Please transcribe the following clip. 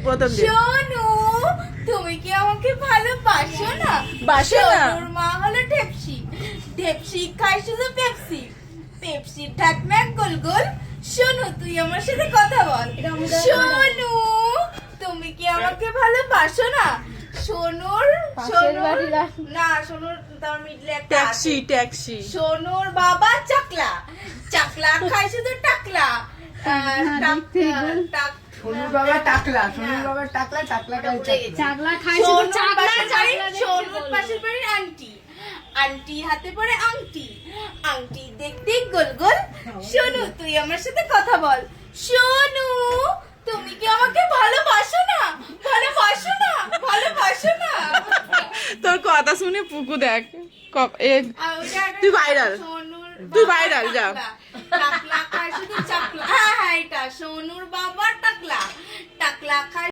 প্রথম দিন। সোনু তুমি কি আমাকে ভালোবাসো না? বাসো না? সোনুর মা হলো ঢেপসি, ঢেপসি খায় শুধু পেপসি, পেপসির ঢাকনা গোল গোল। সোনু তুই আমার সাথে কথা বল। সোনু তুমি কি আমাকে ভালোবাসো না? সোনুর না সোনুর তার মিডলে একটা ট্যাক্সি ট্যাক্সি। সোনুর বাবা চাকলা, চাকলা খায় শুধু টাকলা। সোনুর বাবা টাকলা, সোনুর বাবা টাকলা, টাকলা খায় সোনুর পাশের বাড়ির আন্টি, আন্টি হাতে পড়ে আংটি, আংটি দেখতে গোল গোল। সোনু তুই আমার সাথে কথা বল। সোনু তুমি কি আমাকে ভালোবাসো না? ভালোবাসো না? ভালোবাসো না? তোর কথা শুনে পুকু দেখ তুই ভাইরাল, তুই ভাইরাল যা। টাকলা খায় শুধু চাকলা। হ্যাঁ হ্যাঁ এটা সোনুর বাবা টাকলা, টাকলা খায়